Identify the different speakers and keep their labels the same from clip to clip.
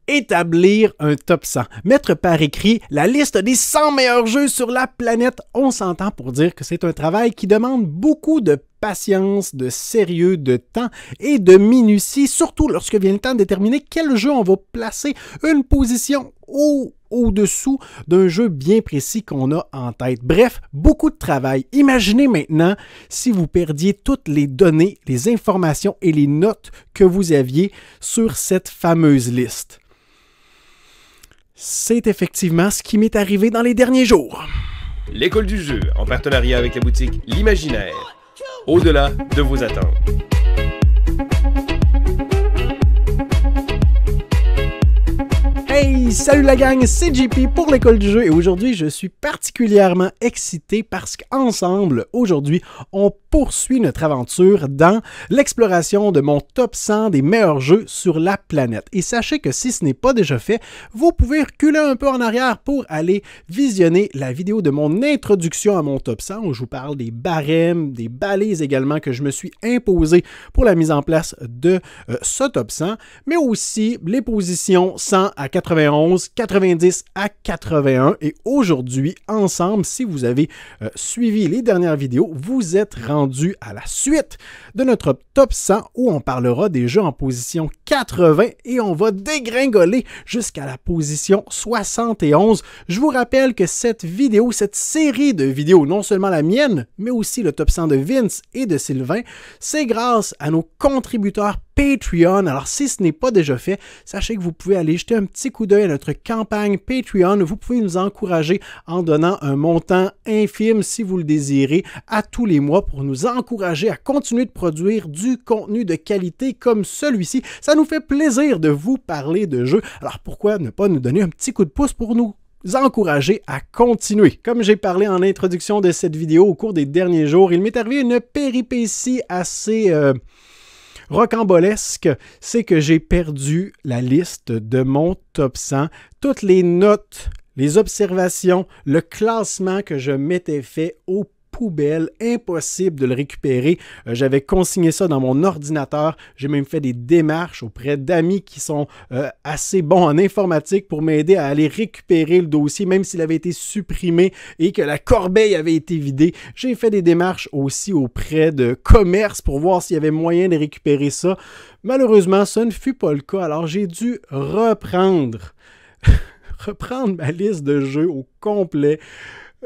Speaker 1: Établir un top 100. Mettre par écrit la liste des 100 meilleurs jeux sur la planète. On s'entend pour dire que c'est un travail qui demande beaucoup de patience, de sérieux, de temps et de minutie, surtout lorsque vient le temps de déterminer quel jeu on va placer une position au-dessous d'un jeu bien précis qu'on a en tête. Bref, beaucoup de travail. Imaginez maintenant si vous perdiez toutes les données, les informations et les notes que vous aviez sur cette fameuse liste. C'est effectivement ce qui m'est arrivé dans les derniers jours.
Speaker 2: L'école du jeu, en partenariat avec la boutique L'Imaginaire. Au-delà de vos attentes.
Speaker 1: Hey, salut la gang, c'est JP pour l'école du jeu et aujourd'hui je suis particulièrement excité parce qu'ensemble, aujourd'hui, on poursuit notre aventure dans l'exploration de mon top 100 des meilleurs jeux sur la planète. Et sachez que si ce n'est pas déjà fait, vous pouvez reculer un peu en arrière pour aller visionner la vidéo de mon introduction à mon top 100 où je vous parle des barèmes, des balises également que je me suis imposé pour la mise en place de ce top 100, mais aussi les positions 100 à 91, 90 à 81 et aujourd'hui, ensemble, si vous avez suivi les dernières vidéos, vous êtes rendu à la suite de notre top 100 où on parlera des jeux en position 80 et on va dégringoler jusqu'à la position 71. Je vous rappelle que cette vidéo, cette série de vidéos, non seulement la mienne, mais aussi le top 100 de Vince et de Sylvain, c'est grâce à nos contributeurs Patreon. Alors, si ce n'est pas déjà fait, sachez que vous pouvez aller jeter un petit coup d'œil à notre campagne Patreon. Vous pouvez nous encourager en donnant un montant infime, si vous le désirez, à tous les mois pour nous encourager à continuer de produire du contenu de qualité comme celui-ci. Ça nous fait plaisir de vous parler de jeux. Alors, pourquoi ne pas nous donner un petit coup de pouce pour nous encourager à continuer. Comme j'ai parlé en introduction de cette vidéo au cours des derniers jours, il m'est arrivé une péripétie assez rocambolesque, c'est que j'ai perdu la liste de mon top 100, toutes les notes, les observations, le classement que je m'étais fait aux poubelles, impossible de le récupérer. J'avais consigné ça dans mon ordinateur, j'ai même fait des démarches auprès d'amis qui sont assez bons en informatique pour m'aider à aller récupérer le dossier, même s'il avait été supprimé et que la corbeille avait été vidée. J'ai fait des démarches aussi auprès de commerces pour voir s'il y avait moyen de récupérer ça. Malheureusement, ça ne fut pas le cas, alors j'ai dû reprendre ma liste de jeux au complet.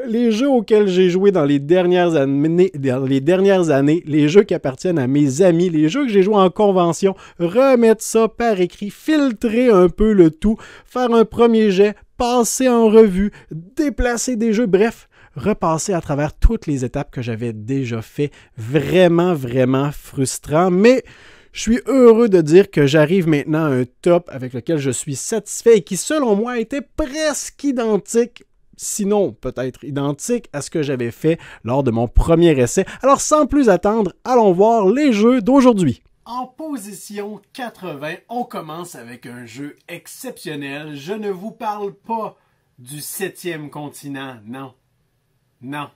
Speaker 1: Les jeux auxquels j'ai joué dans les dernières années, les jeux qui appartiennent à mes amis, les jeux que j'ai joués en convention, remettre ça par écrit, filtrer un peu le tout, faire un premier jet, passer en revue, déplacer des jeux, bref, repasser à travers toutes les étapes que j'avais déjà fait. Vraiment, vraiment frustrant, mais je suis heureux de dire que j'arrive maintenant à un top avec lequel je suis satisfait et qui, selon moi, était presque identique, sinon peut-être identique à ce que j'avais fait lors de mon premier essai. Alors sans plus attendre, allons voir les jeux d'aujourd'hui. En position 80, on commence avec un jeu exceptionnel. Je ne vous parle pas du 7e continent, non. Non.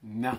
Speaker 1: Non.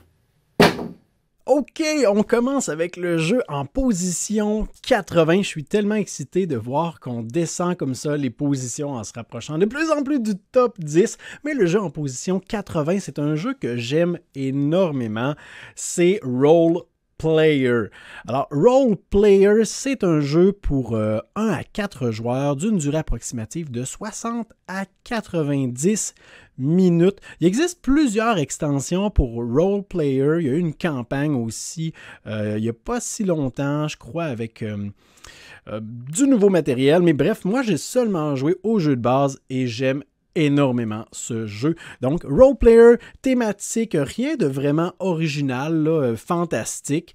Speaker 1: OK, on commence avec le jeu en position 80. Je suis tellement excité de voir qu'on descend comme ça les positions en se rapprochant de plus en plus du top 10. Mais le jeu en position 80, c'est un jeu que j'aime énormément. C'est Roll Player. Alors, Roll Player, c'est un jeu pour 1 à 4 joueurs d'une durée approximative de 60 à 90 minutes. Il existe plusieurs extensions pour Roll Player. Il y a eu une campagne aussi il n'y a pas si longtemps, je crois, avec du nouveau matériel. Mais bref, moi, j'ai seulement joué au jeu de base et j'aime énormément ce jeu. Donc, Roll Player, thématique, rien de vraiment original, là, fantastique.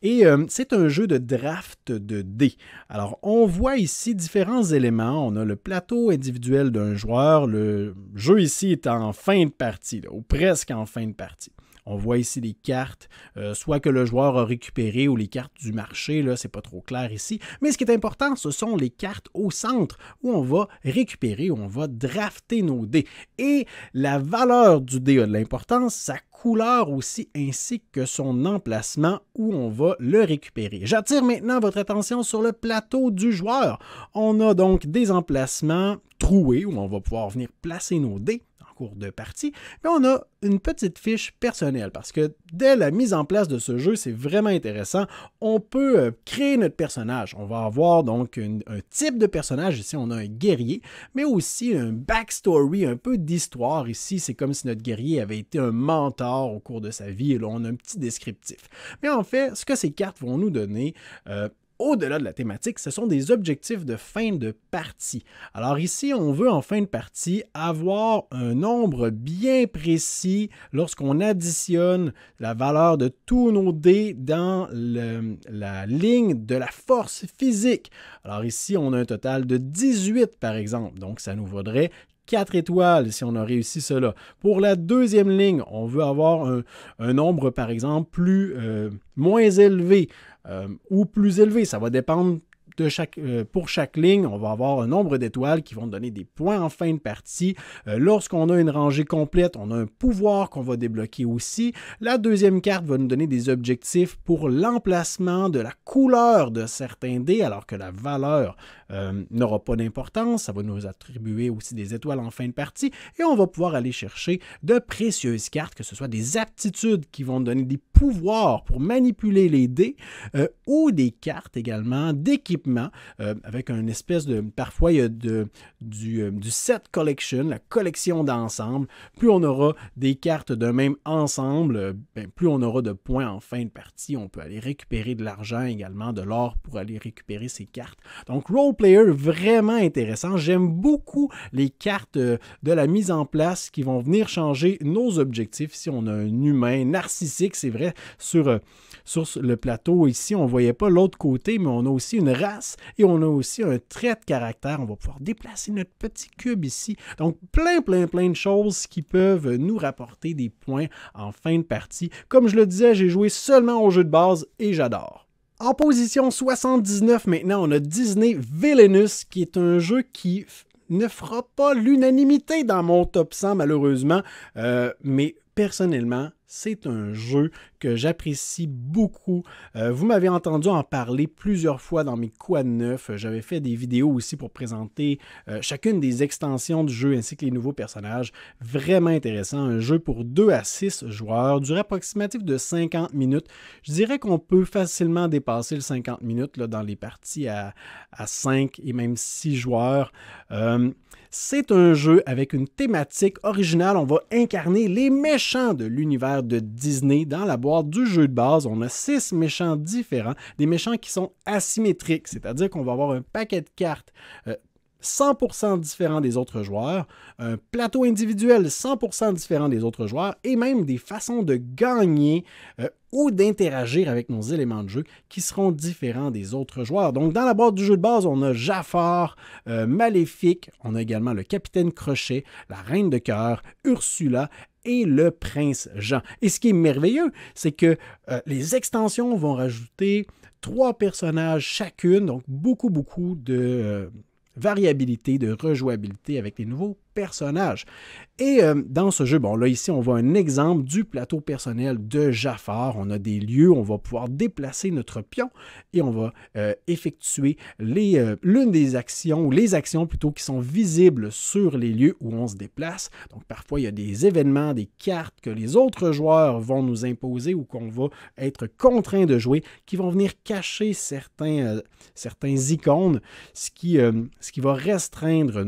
Speaker 1: Et c'est un jeu de draft de dés. Alors, on voit ici différents éléments. On a le plateau individuel d'un joueur. Le jeu ici est en fin de partie, là, ou presque en fin de partie. On voit ici les cartes, soit que le joueur a récupéré ou les cartes du marché, là, c'est pas trop clair ici. Mais ce qui est important, ce sont les cartes au centre où on va récupérer, où on va drafter nos dés. Et la valeur du dé a de l'importance, sa couleur aussi, ainsi que son emplacement où on va le récupérer. J'attire maintenant votre attention sur le plateau du joueur. On a donc des emplacements troués où on va pouvoir venir placer nos dés en cours de partie, mais on a une petite fiche personnelle parce que dès la mise en place de ce jeu, c'est vraiment intéressant. On peut créer notre personnage. On va avoir donc un type de personnage. Ici, on a un guerrier, mais aussi un backstory, un peu d'histoire. Ici, c'est comme si notre guerrier avait été un mentor au cours de sa vie et là, on a un petit descriptif. Mais en fait, ce que ces cartes vont nous donner, au-delà de la thématique, ce sont des objectifs de fin de partie. Alors ici, on veut en fin de partie avoir un nombre bien précis lorsqu'on additionne la valeur de tous nos dés dans la ligne de la force physique. Alors ici, on a un total de 18 par exemple, donc ça nous vaudrait 4 étoiles si on a réussi cela. Pour la deuxième ligne, on veut avoir un nombre par exemple moins élevé. Ou plus élevé. Ça va dépendre de pour chaque ligne. On va avoir un nombre d'étoiles qui vont donner des points en fin de partie. Lorsqu'on a une rangée complète, on a un pouvoir qu'on va débloquer aussi. La deuxième carte va nous donner des objectifs pour l'emplacement de la couleur de certains dés, alors que la valeur n'aura pas d'importance. Ça va nous attribuer aussi des étoiles en fin de partie. Et on va pouvoir aller chercher de précieuses cartes, que ce soit des aptitudes qui vont donner des pouvoirs pour manipuler les dés, ou des cartes également d'équipement avec une espèce de... Parfois, il y a du set collection, la collection d'ensemble. Plus on aura des cartes d'un même ensemble, plus on aura de points en fin de partie. On peut aller récupérer de l'argent également, de l'or pour aller récupérer ces cartes. Donc, Role Player, vraiment intéressant. J'aime beaucoup les cartes de la mise en place qui vont venir changer nos objectifs. Ici, on a un humain narcissique, c'est vrai, sur le plateau ici, on ne voyait pas l'autre côté, mais on a aussi une race et on a aussi un trait de caractère. On va pouvoir déplacer notre petit cube ici. Donc, plein de choses qui peuvent nous rapporter des points en fin de partie. Comme je le disais, j'ai joué seulement au jeu de base et j'adore. En position 79, maintenant, on a Disney Villainous, qui est un jeu qui ne fera pas l'unanimité dans mon top 100, malheureusement, mais personnellement, c'est un jeu que j'apprécie beaucoup. Vous m'avez entendu en parler plusieurs fois dans mes quad 9. J'avais fait des vidéos aussi pour présenter chacune des extensions du jeu ainsi que les nouveaux personnages. Vraiment intéressant. Un jeu pour 2 à 6 joueurs, durée approximative de 50 minutes. Je dirais qu'on peut facilement dépasser le 50 minutes là, dans les parties à 5 et même 6 joueurs. C'est un jeu avec une thématique originale. On va incarner les méchants de l'univers de Disney. Dans la boîte du jeu de base, on a 6 méchants différents, des méchants qui sont asymétriques, c'est-à-dire qu'on va avoir un paquet de cartes 100% différents des autres joueurs, un plateau individuel 100% différent des autres joueurs et même des façons de gagner ou d'interagir avec nos éléments de jeu qui seront différents des autres joueurs. Donc, dans la boîte du jeu de base, on a Jafar, Maléfique, on a également le Capitaine Crochet, la Reine de Cœur, Ursula et le Prince Jean. Et ce qui est merveilleux, c'est que les extensions vont rajouter 3 personnages chacune, donc beaucoup de variabilité, de rejouabilité avec les nouveaux personnages. Et dans ce jeu, bon là ici on voit un exemple du plateau personnel de Jafar. On a des lieux, on va pouvoir déplacer notre pion et on va effectuer l'une des actions, ou les actions plutôt qui sont visibles sur les lieux où on se déplace. Donc parfois il y a des événements, des cartes que les autres joueurs vont nous imposer ou qu'on va être contraint de jouer qui vont venir cacher certains icônes, ce qui va restreindre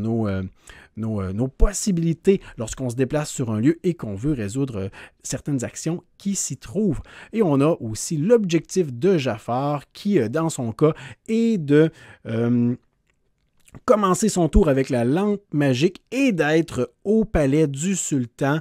Speaker 1: nos possibilités lorsqu'on se déplace sur un lieu et qu'on veut résoudre certaines actions qui s'y trouvent. Et on a aussi l'objectif de Jafar qui, dans son cas, est de commencer son tour avec la lampe magique et d'être au palais du sultan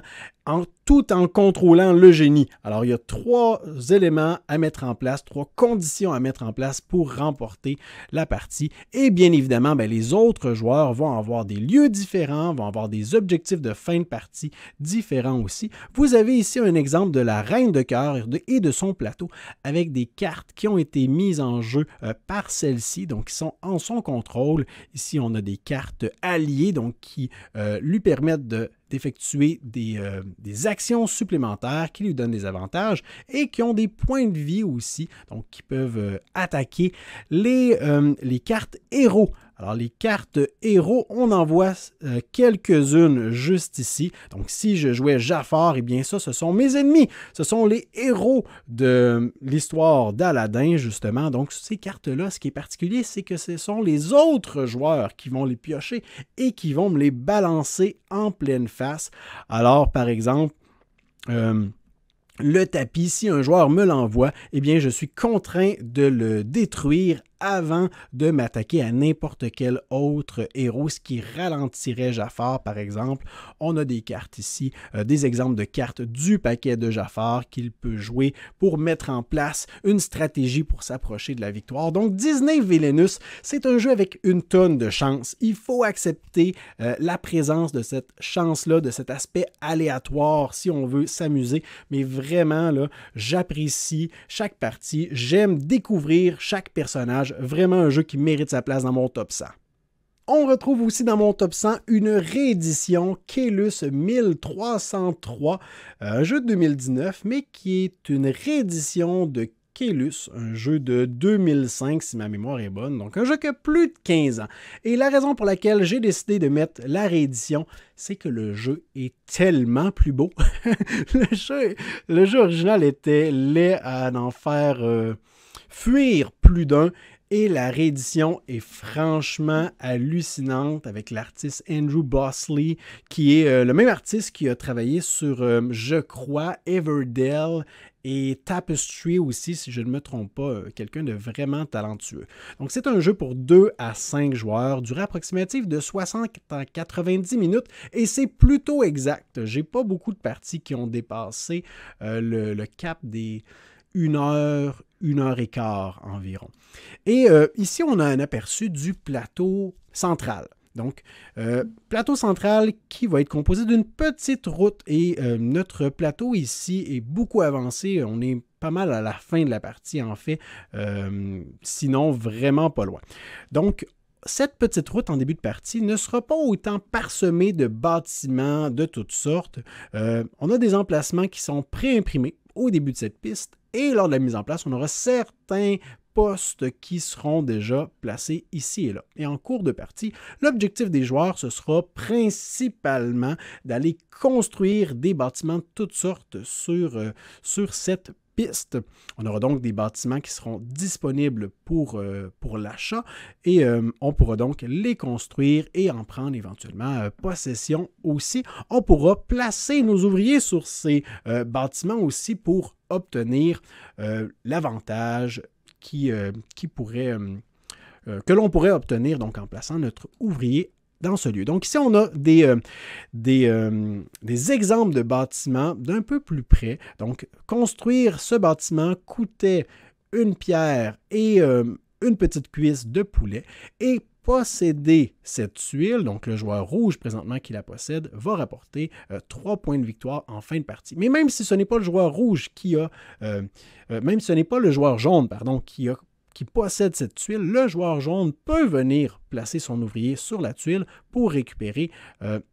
Speaker 1: tout en contrôlant le génie. Alors, il y a 3 éléments à mettre en place, 3 conditions à mettre en place pour remporter la partie. Et bien évidemment, les autres joueurs vont avoir des lieux différents, vont avoir des objectifs de fin de partie différents aussi. Vous avez ici un exemple de la Reine de cœur et de son plateau avec des cartes qui ont été mises en jeu par celle-ci, donc qui sont en son contrôle. Ici, on a des cartes alliées, donc qui lui permettent d'effectuer des actions supplémentaires qui lui donnent des avantages et qui ont des points de vie aussi, donc qui peuvent attaquer les cartes héros. Alors, les cartes héros, on en voit quelques-unes juste ici. Donc, si je jouais Jafar, eh bien ça, ce sont mes ennemis. Ce sont les héros de l'histoire d'Aladin, justement. Donc, ces cartes-là, ce qui est particulier, c'est que ce sont les autres joueurs qui vont les piocher et qui vont me les balancer en pleine face. Alors, par exemple, le tapis, si un joueur me l'envoie, eh bien, je suis contraint de le détruire avant de m'attaquer à n'importe quel autre héros, ce qui ralentirait Jafar, par exemple. On a des cartes ici, des exemples de cartes du paquet de Jafar qu'il peut jouer pour mettre en place une stratégie pour s'approcher de la victoire. Donc, Disney Villainous, c'est un jeu avec une tonne de chance. Il faut accepter la présence de cette chance-là, de cet aspect aléatoire si on veut s'amuser. Mais vraiment, là, j'apprécie chaque partie. J'aime découvrir chaque personnage. Vraiment un jeu qui mérite sa place dans mon top 100. On retrouve aussi dans mon top 100 une réédition Caylus 1303, un jeu de 2019, mais qui est une réédition de Caylus, un jeu de 2005 si ma mémoire est bonne, donc un jeu qui a plus de 15 ans. Et la raison pour laquelle j'ai décidé de mettre la réédition, c'est que le jeu est tellement plus beau. le jeu original était laid à en faire fuir plus d'un. Et la réédition est franchement hallucinante avec l'artiste Andrew Bosley, qui est le même artiste qui a travaillé sur, je crois, Everdell et Tapestry aussi, si je ne me trompe pas, quelqu'un de vraiment talentueux. Donc, c'est un jeu pour 2 à 5 joueurs, durée approximative de 60 à 90 minutes, et c'est plutôt exact. J'ai pas beaucoup de parties qui ont dépassé le cap des 1 heure et quart environ. Et ici, on a un aperçu du plateau central. Donc, plateau central qui va être composé d'une petite route et notre plateau ici est beaucoup avancé. On est pas mal à la fin de la partie, en fait, sinon vraiment pas loin. Donc, cette petite route en début de partie ne sera pas autant parsemée de bâtiments de toutes sortes. On a des emplacements qui sont préimprimés au début de cette piste et lors de la mise en place, on aura certains postes qui seront déjà placés ici et là. Et en cours de partie, l'objectif des joueurs, ce sera principalement d'aller construire des bâtiments de toutes sortes sur cette piste. On aura donc des bâtiments qui seront disponibles pour l'achat et on pourra donc les construire et en prendre éventuellement possession aussi. On pourra placer nos ouvriers sur ces bâtiments aussi pour obtenir l'avantage que l'on pourrait obtenir donc en plaçant notre ouvrier dans ce lieu. Donc ici, on a des exemples de bâtiments d'un peu plus près. Donc, construire ce bâtiment coûtait une pierre et une petite cuisse de poulet. Et posséder cette tuile, donc le joueur rouge présentement qui la possède, va rapporter 3 points de victoire en fin de partie. Mais même si ce n'est pas le joueur rouge même si ce n'est pas le joueur jaune, pardon, qui possède cette tuile, le joueur jaune peut venir placer son ouvrier sur la tuile pour récupérer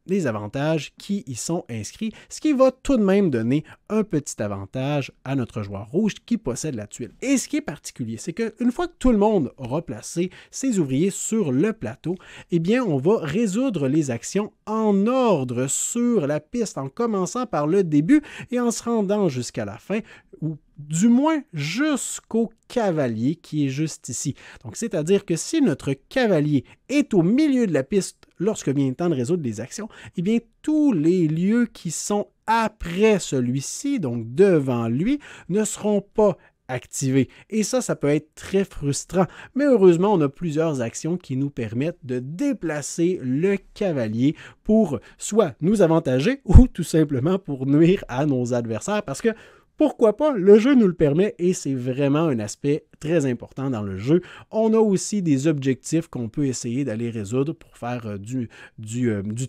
Speaker 1: les avantages qui y sont inscrits, ce qui va tout de même donner un petit avantage à notre joueur rouge qui possède la tuile. Et ce qui est particulier, c'est qu'une fois que tout le monde aura placé ses ouvriers sur le plateau, eh bien, on va résoudre les actions en ordre sur la piste, en commençant par le début et en se rendant jusqu'à la fin, ou du moins jusqu'au cavalier qui est juste ici. Donc, c'est-à-dire que si notre cavalier est au milieu de la piste lorsque vient le temps de résoudre les actions, eh bien, tous les lieux qui sont après celui-ci, donc devant lui, ne seront pas activé. Et ça peut être très frustrant. Mais heureusement, on a plusieurs actions qui nous permettent de déplacer le cavalier pour soit nous avantager ou tout simplement pour nuire à nos adversaires parce que pourquoi pas, le jeu nous le permet et c'est vraiment un aspect très important dans le jeu. On a aussi des objectifs qu'on peut essayer d'aller résoudre pour faire du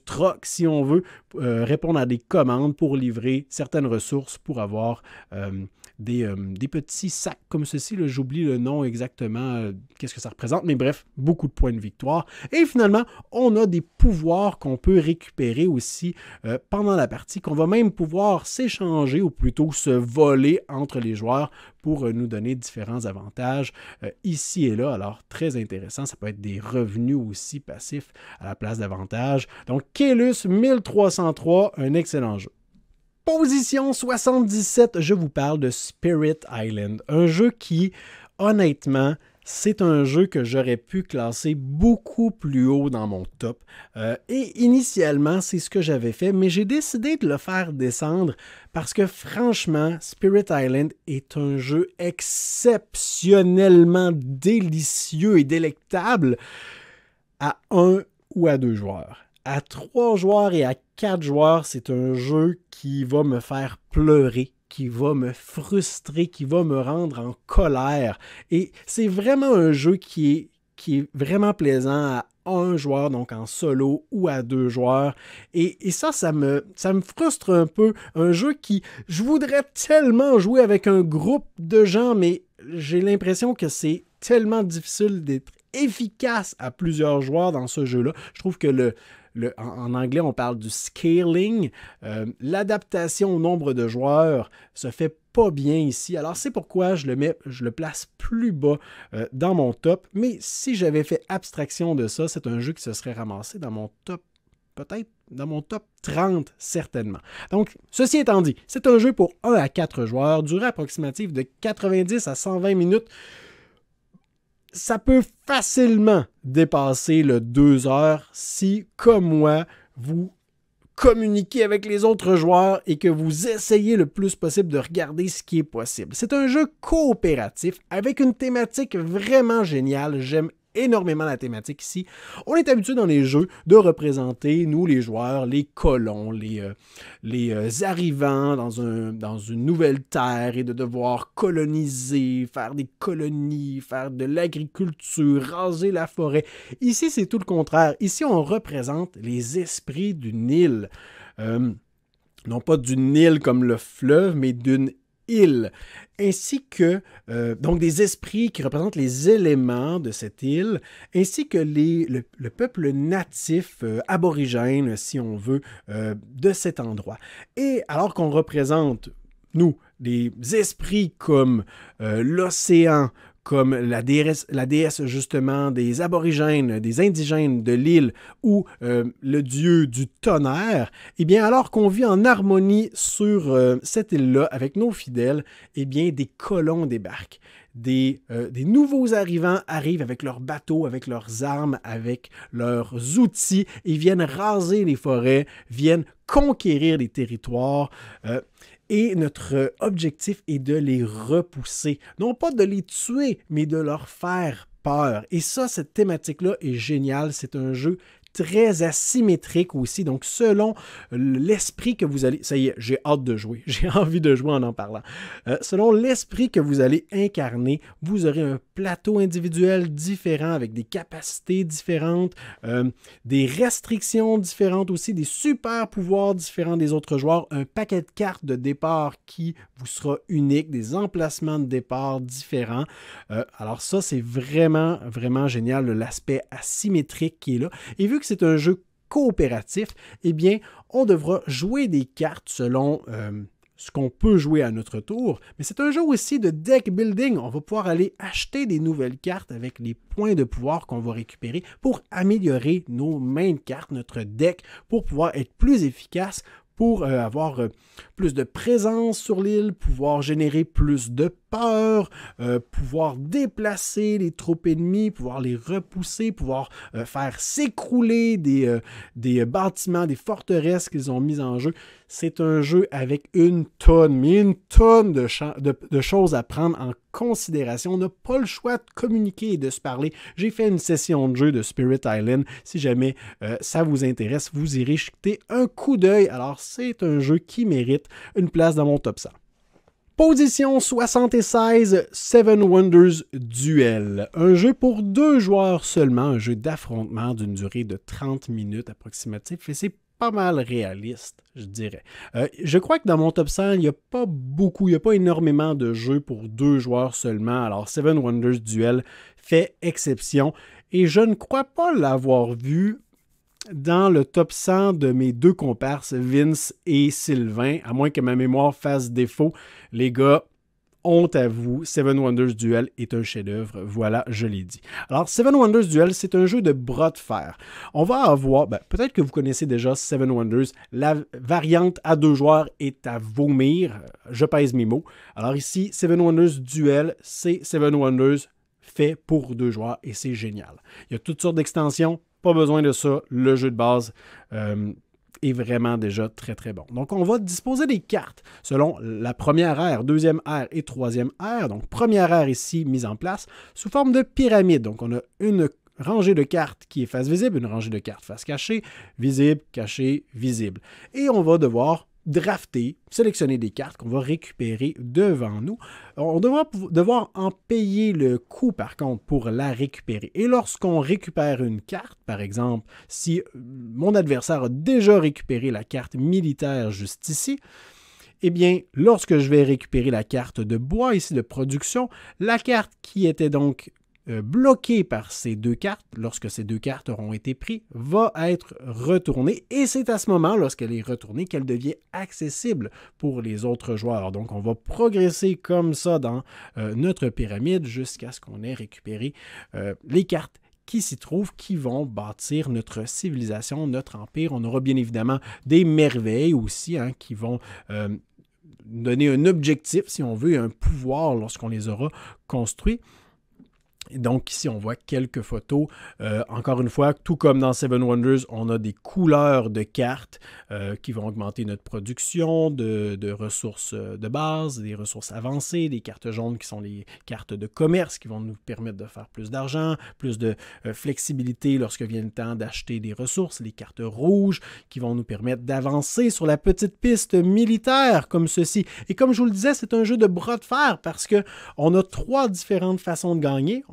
Speaker 1: troc si on veut, répondre à des commandes pour livrer certaines ressources pour avoir des petits sacs comme ceci. Là, j'oublie le nom exactement, qu'est-ce que ça représente, mais bref, beaucoup de points de victoire. Et finalement, on a des pouvoirs qu'on peut récupérer aussi pendant la partie, qu'on va même pouvoir s'échanger ou plutôt se voler entre les joueurs pour nous donner différents avantages ici et là. Alors, très intéressant. Ça peut être des revenus aussi passifs à la place d'avantages. Donc, Caylus 1303, un excellent jeu. Position 77, je vous parle de Spirit Island, un jeu qui, honnêtement, c'est un jeu que j'aurais pu classer beaucoup plus haut dans mon top. Et initialement, c'est ce que j'avais fait, mais j'ai décidé de le faire descendre parce que franchement, Spirit Island est un jeu exceptionnellement délicieux et délectable à 1 ou à 2 joueurs. À 3 joueurs et à 4 joueurs, c'est un jeu qui va me faire pleurer, qui va me frustrer, qui va me rendre en colère. Et c'est vraiment un jeu qui est vraiment plaisant à 1 joueur, donc en solo ou à 2 joueurs. Et ça me frustre un peu. Un jeu qui, je voudrais tellement jouer avec un groupe de gens, mais j'ai l'impression que c'est tellement difficile d'être efficace à plusieurs joueurs dans ce jeu-là. Je trouve que en anglais, on parle du scaling. L'adaptation au nombre de joueurs se fait pas bien ici. Alors, c'est pourquoi je le place plus bas dans mon top. Mais si j'avais fait abstraction de ça, c'est un jeu qui se serait ramassé dans mon top, peut-être dans mon top 30, certainement. Donc, ceci étant dit, c'est un jeu pour 1 à 4 joueurs, durée approximative de 90 à 120 minutes. Ça peut facilement dépasser le 2 heures si, comme moi, vous communiquez avec les autres joueurs et que vous essayez le plus possible de regarder ce qui est possible. C'est un jeu coopératif avec une thématique vraiment géniale. J'aime énormément la thématique ici. On est habitué dans les jeux de représenter, nous les joueurs, les colons, les arrivants dans une nouvelle terre et de devoir coloniser, faire des colonies, faire de l'agriculture, raser la forêt. Ici, c'est tout le contraire. Ici, on représente les esprits d'une île. Non pas d'une île comme le fleuve, mais d'une île, ainsi que donc des esprits qui représentent les éléments de cette île, ainsi que le peuple natif aborigène, si on veut, de cet endroit. Et alors qu'on représente, nous, des esprits comme l'océan, comme la déesse justement des aborigènes, des indigènes de l'île ou le dieu du tonnerre, eh bien alors qu'on vit en harmonie sur cette île-là avec nos fidèles, eh bien des colons débarquent. Des nouveaux arrivants arrivent avec leurs bateaux, avec leurs armes, avec leurs outils et viennent raser les forêts, viennent conquérir les territoires. Et notre objectif est de les repousser. Non pas de les tuer, mais de leur faire peur. Et ça, cette thématique-là est géniale. C'est un jeu très asymétrique aussi. Donc, selon l'esprit que vous allez... Ça y est, j'ai hâte de jouer. J'ai envie de jouer en parlant. Selon l'esprit que vous allez incarner, vous aurez un plateau individuel différent avec des capacités différentes, des restrictions différentes aussi, des super pouvoirs différents des autres joueurs, un paquet de cartes de départ qui vous sera unique, des emplacements de départ différents. Alors ça, c'est vraiment, vraiment génial, l'aspect asymétrique qui est là. Et vu que c'est un jeu coopératif, eh bien, on devra jouer des cartes selon ce qu'on peut jouer à notre tour. Mais c'est un jeu aussi de deck building. On va pouvoir aller acheter des nouvelles cartes avec les points de pouvoir qu'on va récupérer pour améliorer nos main de cartes, notre deck, pour pouvoir être plus efficace, pour avoir plus de présence sur l'île, pouvoir générer plus de peur, pouvoir déplacer les troupes ennemies, pouvoir les repousser, pouvoir faire s'écrouler des bâtiments, des forteresses qu'ils ont mises en jeu. C'est un jeu avec une tonne de choses à prendre en considération. On n'a pas le choix de communiquer et de se parler. J'ai fait une session de jeu de Spirit Island. Si jamais ça vous intéresse, vous irez jeter un coup d'œil. Alors, c'est un jeu qui mérite une place dans mon top 100. Position 76, Seven Wonders Duel. Un jeu pour 2 joueurs seulement, un jeu d'affrontement d'une durée de 30 minutes approximative, et c'est pas mal réaliste, je dirais. Je crois que dans mon top 100, il n'y a pas énormément de jeux pour 2 joueurs seulement, alors Seven Wonders Duel fait exception, et je ne crois pas l'avoir vu dans le top 100 de mes 2 comparses, Vince et Sylvain, à moins que ma mémoire fasse défaut. Les gars, honte à vous, Seven Wonders Duel est un chef-d'œuvre, voilà, je l'ai dit. Alors, Seven Wonders Duel, c'est un jeu de bras de fer. On va avoir, peut-être que vous connaissez déjà Seven Wonders, la variante à 2 joueurs est à vomir, je pèse mes mots. Alors ici, Seven Wonders Duel, c'est Seven Wonders fait pour 2 joueurs et c'est génial. Il y a toutes sortes d'extensions, pas besoin de ça, le jeu de base est vraiment déjà très très bon. Donc on va disposer des cartes selon la première ère, deuxième ère et troisième ère. Donc première ère ici mise en place sous forme de pyramide. Donc on a une rangée de cartes qui est face visible, une rangée de cartes face cachée, visible, cachée, visible. Et on va devoir drafter, sélectionner des cartes qu'on va récupérer devant nous. On devra devoir en payer le coût, par contre, pour la récupérer. Et lorsqu'on récupère une carte, par exemple, si mon adversaire a déjà récupéré la carte militaire juste ici, eh bien, lorsque je vais récupérer la carte de bois ici de production, la carte qui était donc bloquée par ces 2 cartes, lorsque ces 2 cartes auront été prises, va être retournée et c'est à ce moment, lorsqu'elle est retournée, qu'elle devient accessible pour les autres joueurs. Donc, on va progresser comme ça dans notre pyramide jusqu'à ce qu'on ait récupéré les cartes qui s'y trouvent, qui vont bâtir notre civilisation, notre empire. On aura bien évidemment des merveilles aussi qui vont donner un objectif, si on veut, et un pouvoir lorsqu'on les aura construits. Donc ici, on voit quelques photos. Encore une fois, tout comme dans Seven Wonders, on a des couleurs de cartes qui vont augmenter notre production de ressources de base, des ressources avancées, des cartes jaunes qui sont les cartes de commerce qui vont nous permettre de faire plus d'argent, plus de flexibilité lorsque vient le temps d'acheter des ressources, les cartes rouges qui vont nous permettre d'avancer sur la petite piste militaire comme ceci. Et comme je vous le disais, c'est un jeu de bras de fer parce qu'on a 3 différentes façons de gagner.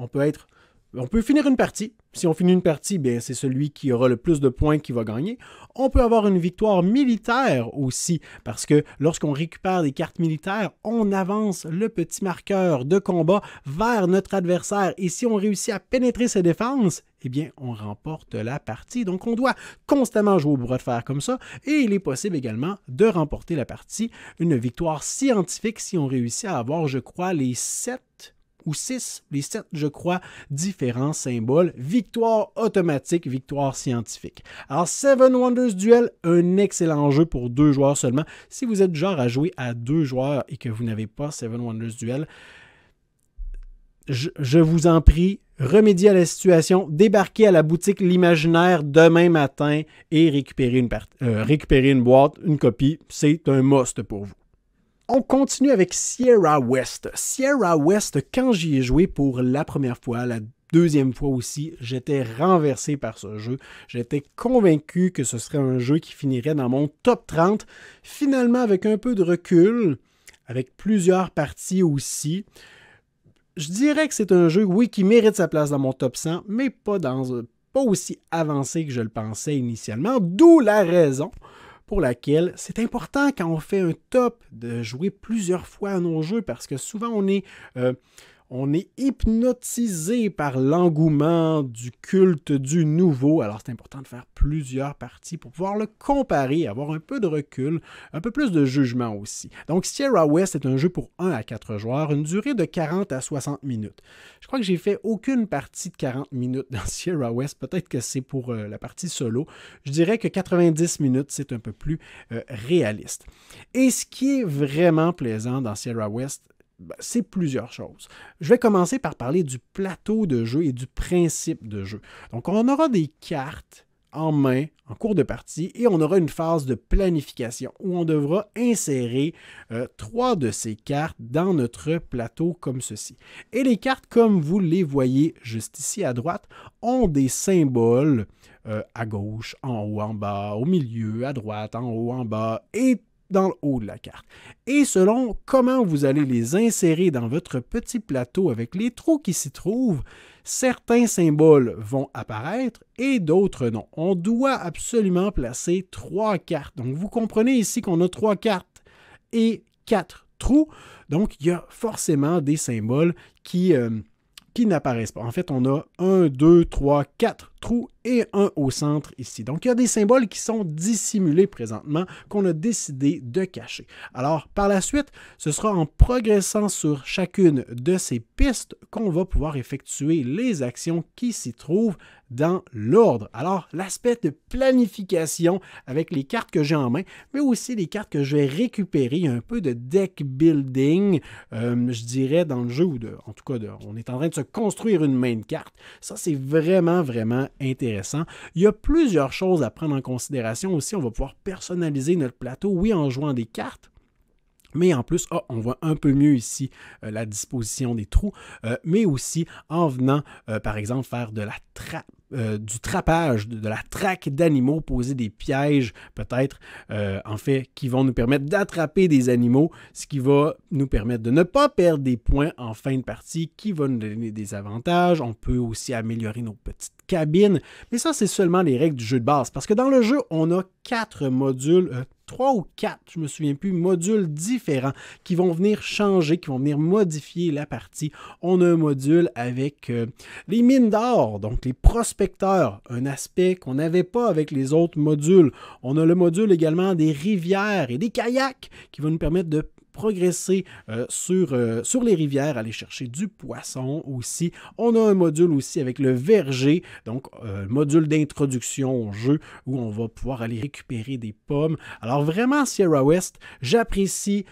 Speaker 1: On peut finir une partie. Si on finit une partie, bien, c'est celui qui aura le plus de points qui va gagner. On peut avoir une victoire militaire aussi, parce que lorsqu'on récupère des cartes militaires, on avance le petit marqueur de combat vers notre adversaire. Et si on réussit à pénétrer ses défenses, eh bien, on remporte la partie. Donc, on doit constamment jouer au bras de fer comme ça. Et il est possible également de remporter la partie. Une victoire scientifique si on réussit à avoir, je crois, les 7 ou 6, les 7, je crois, différents symboles. Victoire automatique, victoire scientifique. Alors, Seven Wonders Duel, un excellent jeu pour 2 joueurs seulement. Si vous êtes du genre à jouer à 2 joueurs et que vous n'avez pas Seven Wonders Duel, je vous en prie, remédiez à la situation, débarquez à la boutique L'Imaginaire demain matin et récupérez une boîte, une copie. C'est un must pour vous. On continue avec Sierra West. Sierra West, quand j'y ai joué pour la première fois, la deuxième fois aussi, j'étais renversé par ce jeu. J'étais convaincu que ce serait un jeu qui finirait dans mon top 30. Finalement, avec un peu de recul, avec plusieurs parties aussi, je dirais que c'est un jeu, oui, qui mérite sa place dans mon top 100, mais pas aussi avancé que je le pensais initialement, d'où la raison pour laquelle c'est important quand on fait un top de jouer plusieurs fois à nos jeux parce que souvent on est hypnotisé par l'engouement du culte du nouveau. Alors c'est important de faire plusieurs parties pour pouvoir le comparer, avoir un peu de recul, un peu plus de jugement aussi. Donc Sierra West est un jeu pour 1 à 4 joueurs, une durée de 40 à 60 minutes. Je crois que j'ai fait aucune partie de 40 minutes dans Sierra West, peut-être que c'est pour la partie solo. Je dirais que 90 minutes, c'est un peu plus réaliste. Et ce qui est vraiment plaisant dans Sierra West, c'est plusieurs choses. Je vais commencer par parler du plateau de jeu et du principe de jeu. Donc, on aura des cartes en main, en cours de partie, et on aura une phase de planification où on devra insérer 3 de ces cartes dans notre plateau comme ceci. Et les cartes, comme vous les voyez juste ici à droite, ont des symboles à gauche, en haut, en bas, au milieu, à droite, en haut, en bas, et dans le haut de la carte. Et selon comment vous allez les insérer dans votre petit plateau avec les trous qui s'y trouvent, certains symboles vont apparaître et d'autres non. On doit absolument placer 3 cartes. Donc, vous comprenez ici qu'on a 3 cartes et 4 trous. Donc, il y a forcément des symboles qui n'apparaissent pas. En fait, on a 1, 2, 3, 4 trous et un au centre ici. Donc, il y a des symboles qui sont dissimulés présentement, qu'on a décidé de cacher. Alors, par la suite, ce sera en progressant sur chacune de ces pistes qu'on va pouvoir effectuer les actions qui s'y trouvent dans l'ordre. Alors, l'aspect de planification avec les cartes que j'ai en main, mais aussi les cartes que je vais récupérer, un peu de deck building, je dirais, dans le jeu, en tout cas, on est en train de se construire une main de carte. Ça, c'est vraiment, vraiment intéressant. Il y a plusieurs choses à prendre en considération aussi. On va pouvoir personnaliser notre plateau, oui, en jouant des cartes, mais en plus, on voit un peu mieux ici la disposition des trous, mais aussi en venant, par exemple, faire de du trappage, de la traque d'animaux, poser des pièges, peut-être, en fait, qui vont nous permettre d'attraper des animaux, ce qui va nous permettre de ne pas perdre des points en fin de partie, qui va nous donner des avantages. On peut aussi améliorer nos petites cabines, mais ça, c'est seulement les règles du jeu de base, parce que dans le jeu, on a 4 modules, 3 ou 4, je ne me souviens plus, modules différents qui vont venir changer, qui vont venir modifier la partie. On a un module avec les mines d'or, donc les prospecteurs, un aspect qu'on n'avait pas avec les autres modules. On a le module également des rivières et des kayaks qui vont nous permettre de progresser sur les rivières, aller chercher du poisson aussi. On a un module aussi avec le verger, donc module d'introduction au jeu où on va pouvoir aller récupérer des pommes. Alors vraiment, Sierra West, j'apprécie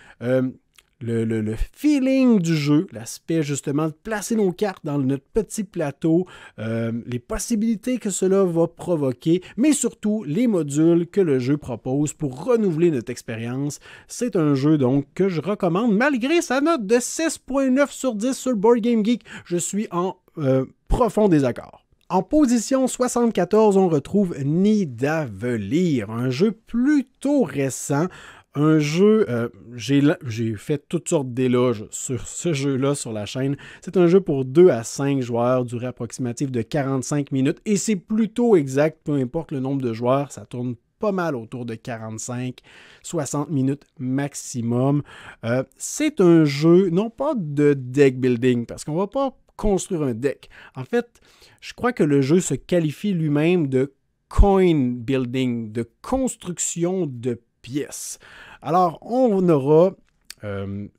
Speaker 1: le feeling du jeu, l'aspect justement de placer nos cartes dans notre petit plateau, les possibilités que cela va provoquer, mais surtout les modules que le jeu propose pour renouveler notre expérience. C'est un jeu donc que je recommande malgré sa note de 6.9 sur 10 sur Board Game Geek. Je suis en profond désaccord. En position 74, on retrouve Nidavellir, un jeu plutôt récent. Un jeu, j'ai fait toutes sortes d'éloges sur ce jeu-là sur la chaîne. C'est un jeu pour 2 à 5 joueurs, durée approximative de 45 minutes. Et c'est plutôt exact, peu importe le nombre de joueurs, ça tourne pas mal autour de 45-60 minutes maximum. C'est un jeu, non pas de deck building, parce qu'on ne va pas construire un deck. En fait, je crois que le jeu se qualifie lui-même de coin building, de construction de pièces. Alors, on aura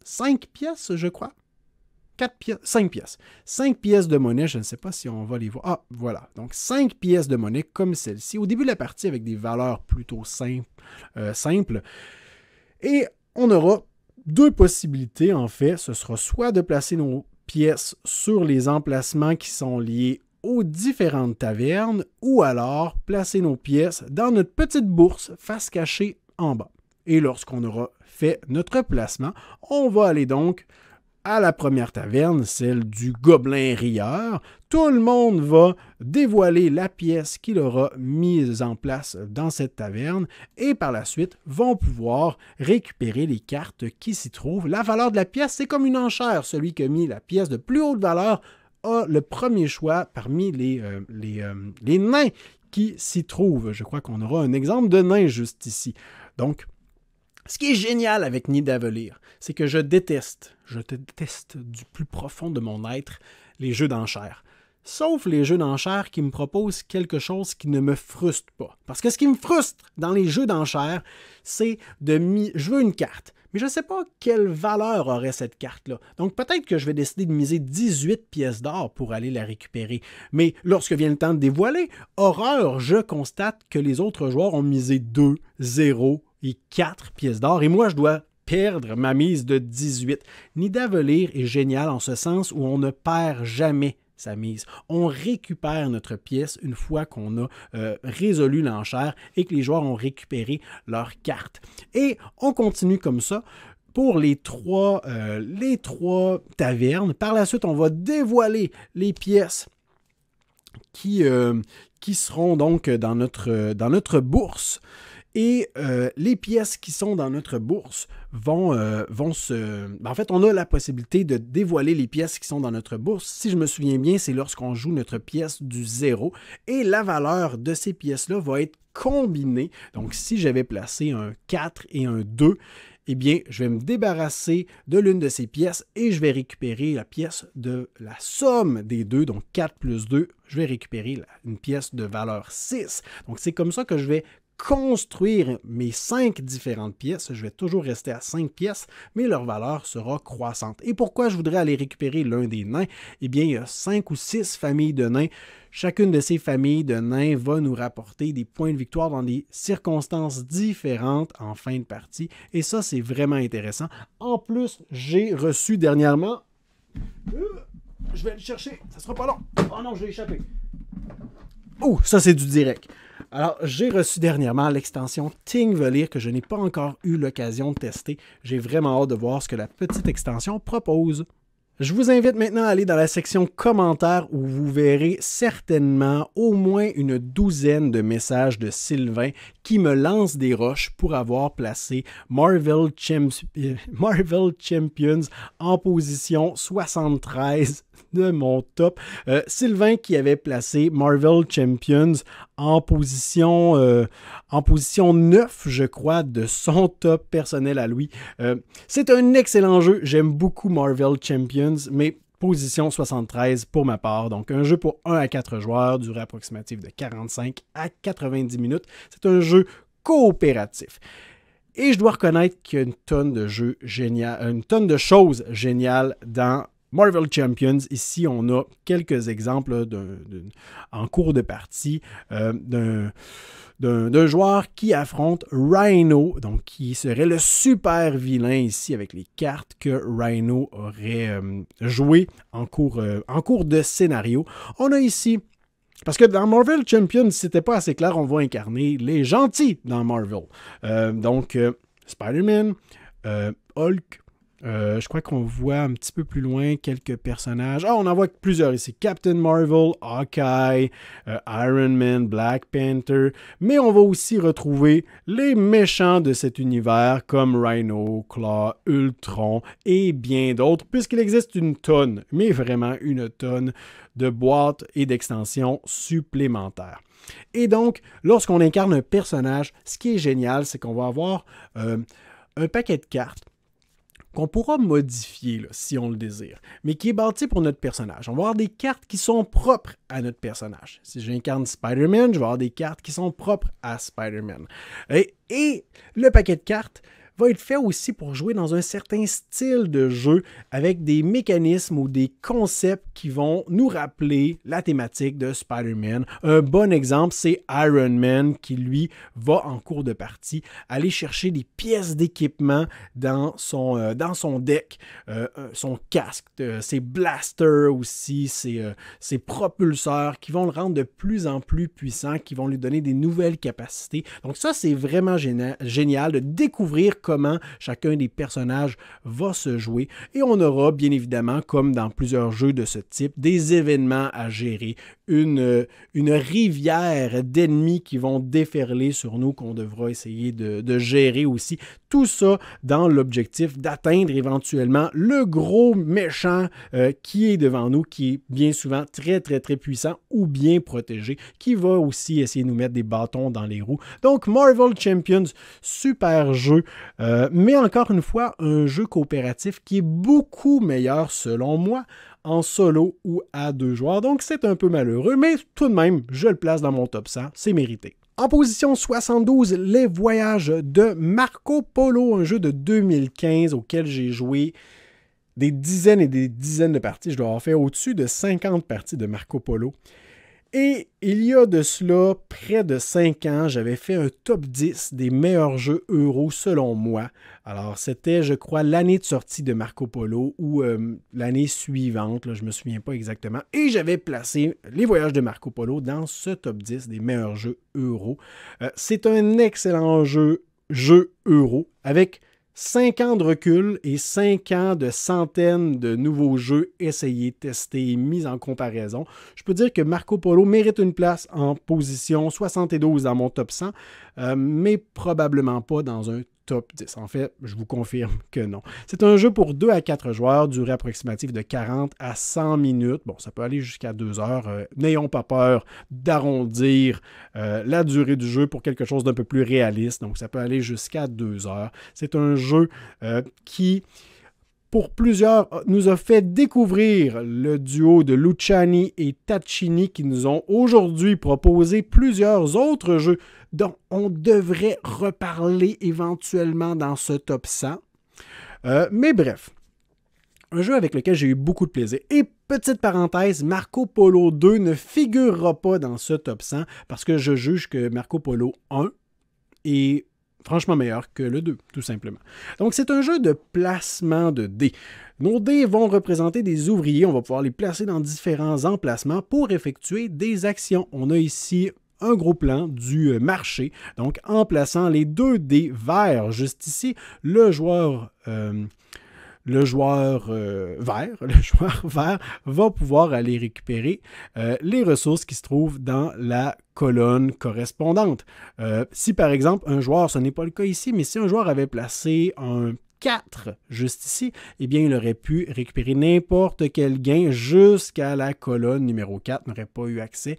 Speaker 1: 5 pièces, je crois. 4 pièces, 5 pièces. 5 pièces de monnaie, je ne sais pas si on va les voir. Ah, voilà. Donc, 5 pièces de monnaie comme celle-ci. Au début de la partie, avec des valeurs plutôt simples. Et on aura 2 possibilités, en fait. Ce sera soit de placer nos pièces sur les emplacements qui sont liés aux différentes tavernes, ou alors placer nos pièces dans notre petite bourse face cachée en bas. Et lorsqu'on aura fait notre placement, on va aller donc à la première taverne, celle du Gobelin Rieur. Tout le monde va dévoiler la pièce qu'il aura mise en place dans cette taverne et par la suite vont pouvoir récupérer les cartes qui s'y trouvent. La valeur de la pièce, c'est comme une enchère. Celui qui a mis la pièce de plus haute valeur a le premier choix parmi les nains qui s'y trouvent. Je crois qu'on aura un exemple de nain juste ici. Donc, ce qui est génial avec Nidavellir, c'est que je déteste du plus profond de mon être les jeux d'enchères. Sauf les jeux d'enchères qui me proposent quelque chose qui ne me frustre pas. Parce que ce qui me frustre dans les jeux d'enchères, c'est je veux une carte, mais je ne sais pas quelle valeur aurait cette carte-là. Donc peut-être que je vais décider de miser 18 pièces d'or pour aller la récupérer. Mais lorsque vient le temps de dévoiler, horreur, je constate que les autres joueurs ont misé 2, 0 et 4 pièces d'or. Et moi, je dois perdre ma mise de 18. Nidavellir est génial en ce sens où on ne perd jamais sa mise. On récupère notre pièce une fois qu'on a résolu l'enchère et que les joueurs ont récupéré leur carte. Et on continue comme ça pour les trois tavernes. Par la suite, on va dévoiler les pièces qui seront donc dans notre bourse. Et les pièces qui sont dans notre bourse vont se... En fait, on a la possibilité de dévoiler les pièces qui sont dans notre bourse. Si je me souviens bien, c'est lorsqu'on joue notre pièce du 0. Et la valeur de ces pièces-là va être combinée. Donc, si j'avais placé un 4 et un 2, eh bien, je vais me débarrasser de l'une de ces pièces et je vais récupérer la pièce de la somme des deux. Donc, 4 plus 2, je vais récupérer une pièce de valeur 6. Donc, c'est comme ça que je vais construire mes 5 différentes pièces. Je vais toujours rester à 5 pièces, mais leur valeur sera croissante. Et pourquoi je voudrais aller récupérer l'un des nains? Eh bien, il y a 5 ou 6 familles de nains. Chacune de ces familles de nains va nous rapporter des points de victoire dans des circonstances différentes en fin de partie. Et ça, c'est vraiment intéressant. En plus, j'ai reçu dernièrement... Je vais le chercher, ça sera pas long. Oh non, je l'ai échappé. Oh, ça c'est du direct. Alors, j'ai reçu dernièrement l'extension Thingvellir que je n'ai pas encore eu l'occasion de tester. J'ai vraiment hâte de voir ce que la petite extension propose. Je vous invite maintenant à aller dans la section commentaires où vous verrez certainement au moins une douzaine de messages de Sylvain qui me lance des roches pour avoir placé Marvel Champions en position 73 de mon top. Sylvain qui avait placé Marvel Champions en position 9, je crois, de son top personnel à lui. C'est un excellent jeu. J'aime beaucoup Marvel Champions, mais position 73 pour ma part. Donc, un jeu pour 1 à 4 joueurs, durée approximative de 45 à 90 minutes. C'est un jeu coopératif. Et je dois reconnaître qu'il y a une tonne de jeux géniaux, une tonne de choses géniales dans Marvel Champions. Ici, on a quelques exemples en cours de partie d'un joueur qui affronte Rhino, donc qui serait le super vilain ici avec les cartes que Rhino aurait jouées en cours de scénario. On a ici, parce que dans Marvel Champions, si c'était pas assez clair, on va incarner les gentils dans Marvel. Spider-Man, Hulk, je crois qu'on voit un petit peu plus loin quelques personnages. On en voit plusieurs ici. Captain Marvel, Hawkeye, Iron Man, Black Panther. Mais on va aussi retrouver les méchants de cet univers comme Rhino, Claw, Ultron et bien d'autres, puisqu'il existe une tonne, mais vraiment une tonne de boîtes et d'extensions supplémentaires. Et donc, lorsqu'on incarne un personnage, ce qui est génial, c'est qu'on va avoir un paquet de cartes qu'on pourra modifier là, si on le désire, mais qui est bâti pour notre personnage. On va avoir des cartes qui sont propres à notre personnage. Si j'incarne Spider-Man, je vais avoir des cartes qui sont propres à Spider-Man. Et le paquet de cartes va être fait aussi pour jouer dans un certain style de jeu avec des mécanismes ou des concepts qui vont nous rappeler la thématique de Spider-Man. Un bon exemple, c'est Iron Man qui, lui, va en cours de partie aller chercher des pièces d'équipement dans son deck, son casque, ses blasters aussi, ses propulseurs qui vont le rendre de plus en plus puissant, qui vont lui donner des nouvelles capacités. Donc ça, c'est vraiment génial de découvrir comment chacun des personnages va se jouer. Et on aura, bien évidemment, comme dans plusieurs jeux de ce type, des événements à gérer, une rivière d'ennemis qui vont déferler sur nous, qu'on devra essayer de gérer aussi. Tout ça dans l'objectif d'atteindre éventuellement le gros méchant qui est devant nous, qui est bien souvent très, très, très puissant ou bien protégé, qui va aussi essayer de nous mettre des bâtons dans les roues. Donc, Marvel Champions, super jeu. Mais encore une fois, un jeu coopératif qui est beaucoup meilleur selon moi en solo ou à 2 joueurs. Donc c'est un peu malheureux, mais tout de même, je le place dans mon top 100, c'est mérité. En position 72, Les Voyages de Marco Polo, un jeu de 2015 auquel j'ai joué des dizaines et des dizaines de parties. Je dois avoir fait au-dessus de 50 parties de Marco Polo. Et il y a de cela près de 5 ans, j'avais fait un top 10 des meilleurs jeux euro selon moi. Alors, c'était, je crois, l'année de sortie de Marco Polo ou l'année suivante, là, je ne me souviens pas exactement. Et j'avais placé les voyages de Marco Polo dans ce top 10 des meilleurs jeux euro. C'est un excellent jeu euro avec 5 ans de recul et 5 ans de centaines de nouveaux jeux essayés, testés et mis en comparaison. Je peux dire que Marco Polo mérite une place en position 72 dans mon top 100, mais probablement pas dans un top 10. En fait, je vous confirme que non. C'est un jeu pour 2 à 4 joueurs, durée approximative de 40 à 100 minutes. Bon, ça peut aller jusqu'à 2 heures. N'ayons pas peur d'arrondir la durée du jeu pour quelque chose d'un peu plus réaliste. Donc, ça peut aller jusqu'à 2 heures. C'est un jeu qui, pour plusieurs, nous a fait découvrir le duo de Luciani et Tacchini qui nous ont aujourd'hui proposé plusieurs autres jeux dont on devrait reparler éventuellement dans ce top 100. Mais bref, un jeu avec lequel j'ai eu beaucoup de plaisir. Et petite parenthèse, Marco Polo 2 ne figurera pas dans ce top 100 parce que je juge que Marco Polo 1 est franchement meilleur que le 2, tout simplement. Donc, c'est un jeu de placement de dés. Nos dés vont représenter des ouvriers. On va pouvoir les placer dans différents emplacements pour effectuer des actions. On a ici un gros plan du marché. Donc, en plaçant les 2 dés verts juste ici, le joueur vert va pouvoir aller récupérer les ressources qui se trouvent dans la colonne correspondante. Si par exemple un joueur, ce n'est pas le cas ici, mais si un joueur avait placé un 4 juste ici, eh bien il aurait pu récupérer n'importe quel gain jusqu'à la colonne numéro 4, n'aurait pas eu accès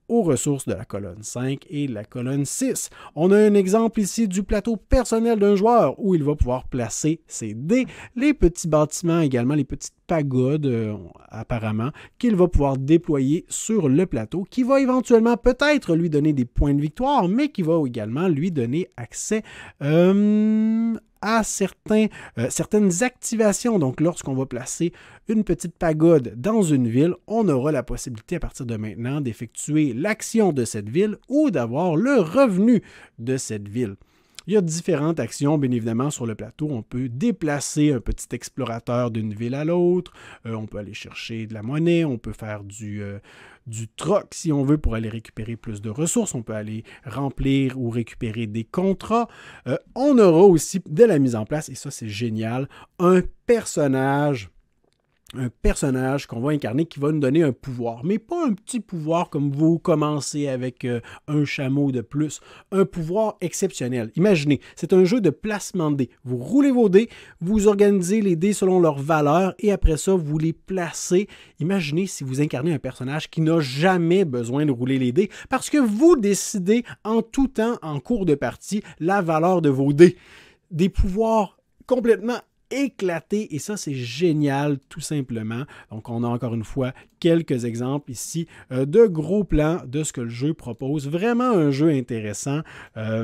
Speaker 1: aux ressources de la colonne 5 et la colonne 6. On a un exemple ici du plateau personnel d'un joueur où il va pouvoir placer ses dés, les petits bâtiments également, les petites pagodes apparemment, qu'il va pouvoir déployer sur le plateau, qui va éventuellement peut-être lui donner des points de victoire, mais qui va également lui donner accès à certaines activations. Donc, lorsqu'on va placer une petite pagode dans une ville, on aura la possibilité à partir de maintenant d'effectuer l'action de cette ville ou d'avoir le revenu de cette ville. Il y a différentes actions, bien évidemment, sur le plateau. On peut déplacer un petit explorateur d'une ville à l'autre. On peut aller chercher de la monnaie. On peut faire du troc, si on veut, pour aller récupérer plus de ressources. On peut aller remplir ou récupérer des contrats. On aura aussi de la mise en place, et ça, c'est génial, un personnage qu'on va incarner qui va nous donner un pouvoir, mais pas un petit pouvoir comme vous commencez avec un chameau de plus, un pouvoir exceptionnel. Imaginez, c'est un jeu de placement de dés. Vous roulez vos dés, vous organisez les dés selon leur valeur et après ça, vous les placez. Imaginez si vous incarnez un personnage qui n'a jamais besoin de rouler les dés parce que vous décidez en tout temps, en cours de partie, la valeur de vos dés. Des pouvoirs complètement éclaté et ça c'est génial tout simplement. Donc on a encore une fois quelques exemples ici de gros plans de ce que le jeu propose. Vraiment un jeu intéressant,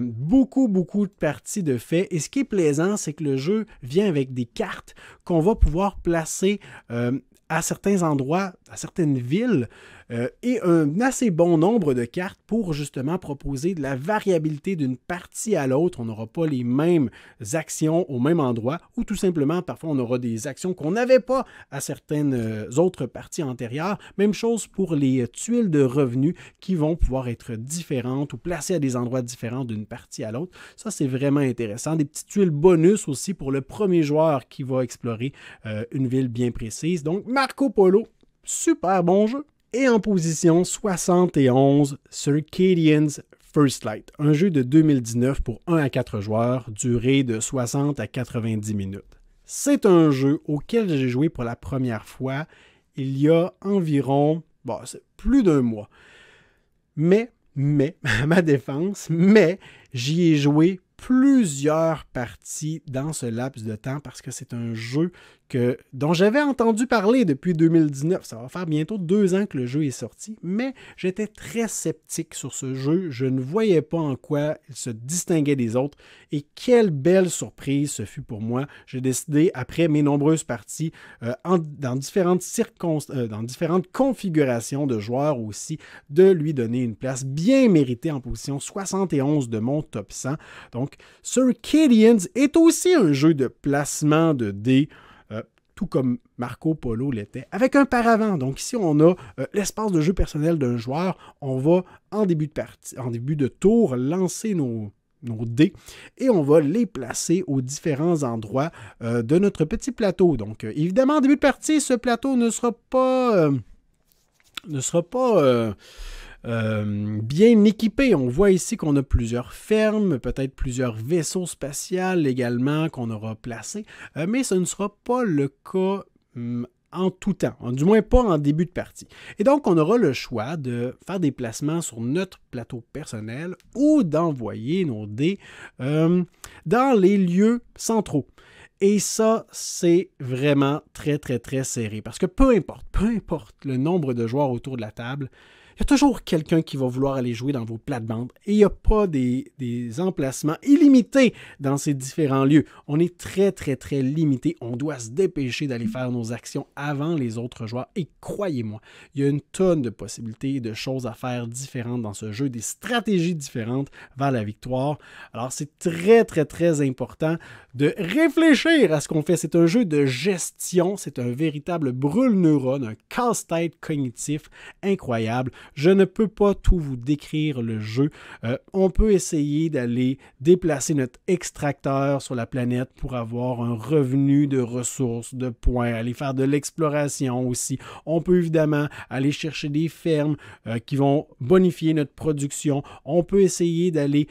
Speaker 1: beaucoup de parties de fait et ce qui est plaisant c'est que le jeu vient avec des cartes qu'on va pouvoir placer à certains endroits, à certaines villes et un assez bon nombre de cartes pour justement proposer de la variabilité d'une partie à l'autre. On n'aura pas les mêmes actions au même endroit ou tout simplement, parfois, on aura des actions qu'on n'avait pas à certaines autres parties antérieures. Même chose pour les tuiles de revenus qui vont pouvoir être différentes ou placées à des endroits différents d'une partie à l'autre. Ça, c'est vraiment intéressant. Des petites tuiles bonus aussi pour le premier joueur qui va explorer une ville bien précise. Donc, Marco Polo, super bon jeu. Et en position 71, Circadian's First Light, un jeu de 2019 pour 1 à 4 joueurs, durée de 60 à 90 minutes. C'est un jeu auquel j'ai joué pour la première fois il y a environ plus d'1 mois. Mais, à ma défense, j'y ai joué plusieurs parties dans ce laps de temps parce que c'est un jeu dont j'avais entendu parler depuis 2019. Ça va faire bientôt 2 ans que le jeu est sorti, mais j'étais très sceptique sur ce jeu. Je ne voyais pas en quoi il se distinguait des autres. Et quelle belle surprise ce fut pour moi. J'ai décidé, après mes nombreuses parties, dans différentes configurations de joueurs aussi, de lui donner une place bien méritée en position 71 de mon top 100. Donc, Circadians est aussi un jeu de placement de dés, tout comme Marco Polo l'était, avec un paravent. Donc ici, on a l'espace de jeu personnel d'un joueur. On va, en début de tour, lancer nos dés et on va les placer aux différents endroits de notre petit plateau. Donc, évidemment, en début de partie, ce plateau ne sera pas bien équipé. On voit ici qu'on a plusieurs fermes, peut-être plusieurs vaisseaux spatials également qu'on aura placés, mais ce ne sera pas le cas en tout temps, du moins pas en début de partie. Et donc, on aura le choix de faire des placements sur notre plateau personnel ou d'envoyer nos dés dans les lieux centraux. Et ça, c'est vraiment très, très, très serré. Parce que peu importe le nombre de joueurs autour de la table, il y a toujours quelqu'un qui va vouloir aller jouer dans vos plates-bandes et il n'y a pas des emplacements illimités dans ces différents lieux. On est très, très, très limité. On doit se dépêcher d'aller faire nos actions avant les autres joueurs. Et croyez-moi, il y a une tonne de possibilités, de choses à faire différentes dans ce jeu, des stratégies différentes vers la victoire. Alors, c'est très, très, très important de réfléchir à ce qu'on fait. C'est un jeu de gestion, c'est un véritable brûle-neurones, un casse-tête cognitif incroyable. Je ne peux pas tout vous décrire le jeu. On peut essayer d'aller déplacer notre extracteur sur la planète pour avoir un revenu de ressources, de points, aller faire de l'exploration aussi. On peut évidemment aller chercher des fermes qui vont bonifier notre production. On peut essayer d'aller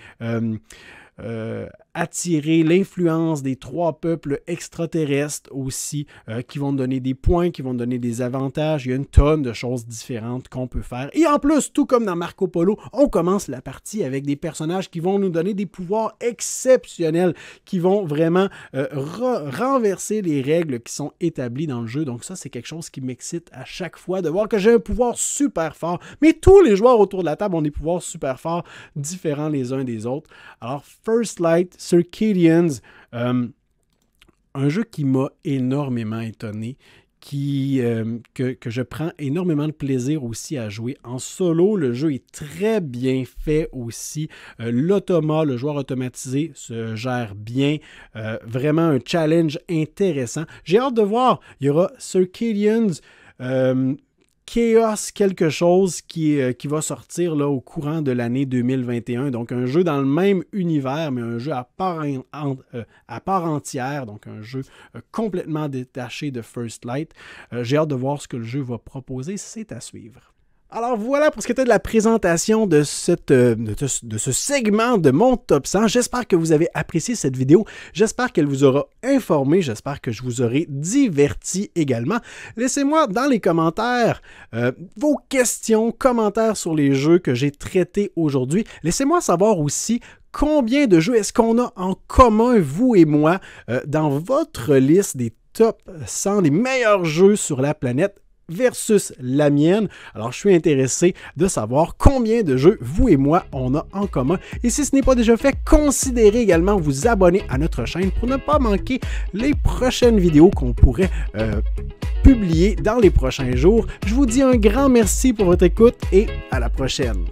Speaker 1: attirer l'influence des 3 peuples extraterrestres aussi, qui vont donner des points, qui vont donner des avantages. Il y a une tonne de choses différentes qu'on peut faire. Et en plus, tout comme dans Marco Polo, on commence la partie avec des personnages qui vont nous donner des pouvoirs exceptionnels, qui vont vraiment renverser les règles qui sont établies dans le jeu. Donc ça, c'est quelque chose qui m'excite à chaque fois, de voir que j'ai un pouvoir super fort. Mais tous les joueurs autour de la table ont des pouvoirs super forts, différents les uns des autres. Alors, First Light, Circadians, un jeu qui m'a énormément étonné, que je prends énormément de plaisir aussi à jouer. En solo, le jeu est très bien fait aussi. L'automa, le joueur automatisé, se gère bien. Vraiment un challenge intéressant. J'ai hâte de voir. Il y aura Circadians, Chaos quelque chose qui va sortir là, au courant de l'année 2021. Donc, un jeu dans le même univers, mais un jeu à part entière. Donc, un jeu complètement détaché de First Light. J'ai hâte de voir ce que le jeu va proposer. C'est à suivre. Alors voilà pour ce qui était de la présentation de ce segment de mon top 100. J'espère que vous avez apprécié cette vidéo. J'espère qu'elle vous aura informé. J'espère que je vous aurai diverti également. Laissez-moi dans les commentaires vos questions, commentaires sur les jeux que j'ai traités aujourd'hui. Laissez-moi savoir aussi combien de jeux est-ce qu'on a en commun, vous et moi, dans votre liste des top 100 des meilleurs jeux sur la planète versus la mienne. Alors, je suis intéressé de savoir combien de jeux vous et moi on a en commun. Et si ce n'est pas déjà fait, considérez également vous abonner à notre chaîne pour ne pas manquer les prochaines vidéos qu'on pourrait publier dans les prochains jours. Je vous dis un grand merci pour votre écoute et à la prochaine.